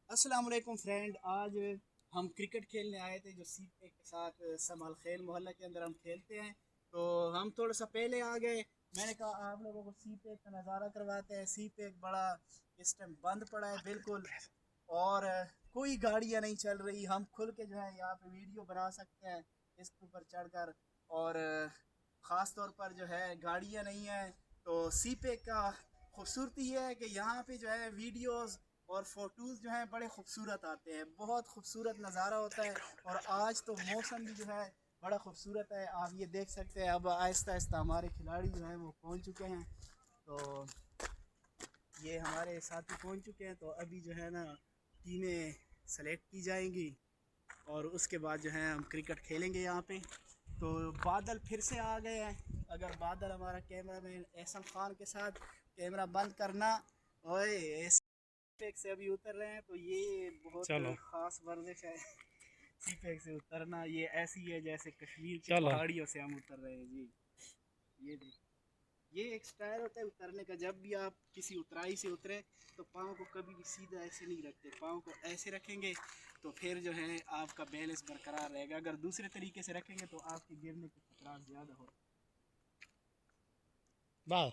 السلام علیکم فرینڈ، آج ہم کرکٹ کھیلنے آئے تھے جو سی پے کے ساتھ سمال خیل محلہ کے اندر ہم کھیلتے ہیں. تو ہم تھوڑا سا پہلے آ گئے. میں نے کہا آپ لوگوں کو سی پے کا نظارہ کرواتے ہیں. سی پے ایک بڑا اس ٹائم بند پڑا ہے بالکل، اور کوئی گاڑیاں نہیں چل رہی. ہم کھل کے جو ہے یہاں پہ ویڈیو بنا سکتے ہیں اس کے اوپر چڑھ کر، اور خاص طور پر جو ہے گاڑیاں نہیں ہیں. تو سی پے کا خوبصورتی یہ ہے کہ یہاں پہ جو ہے ویڈیوز اور فوٹوز جو ہیں بڑے خوبصورت آتے ہیں، بہت خوبصورت نظارہ ہوتا ہے. اور آج تو موسم بھی جو ہے بڑا خوبصورت ہے، آپ یہ دیکھ سکتے ہیں. اب آہستہ آہستہ ہمارے کھلاڑی جو ہیں وہ پہنچ چکے ہیں. تو یہ ہمارے ساتھی پہنچ چکے ہیں. تو ابھی جو ہے نا ٹیمیں سلیکٹ کی جائیں گی، اور اس کے بعد جو ہے ہم کرکٹ کھیلیں گے یہاں پہ. تو بادل پھر سے آ گئے ہیں. اگر بادل ہمارا کیمرہ مین احسن خان کے ساتھ کیمرہ بند کرنا، اوئے پیک سے ابھی اتر رہے ہیں. تو یہ بہت خاص ورزش ہے سی پیک سے اترنا. یہ ایسی ہے جیسے کشمیر کی پہاڑیوں سے ہم اتر رہے ہیں. جی یہ دیکھ، یہ ایک سٹائل ہوتا ہے اترنے کا. جب بھی آپ کسی اترائی سے اتریں تو پاؤں کو کبھی بھی سیدھا ایسے نہیں رکھتے، پاؤں کو ایسے رکھیں گے تو پھر جو ہے آپ کا بیلنس برقرار رہے گا. اگر دوسرے طریقے سے رکھیں گے تو آپ کے گرنے کے خطرات زیادہ ہوتے ہیں.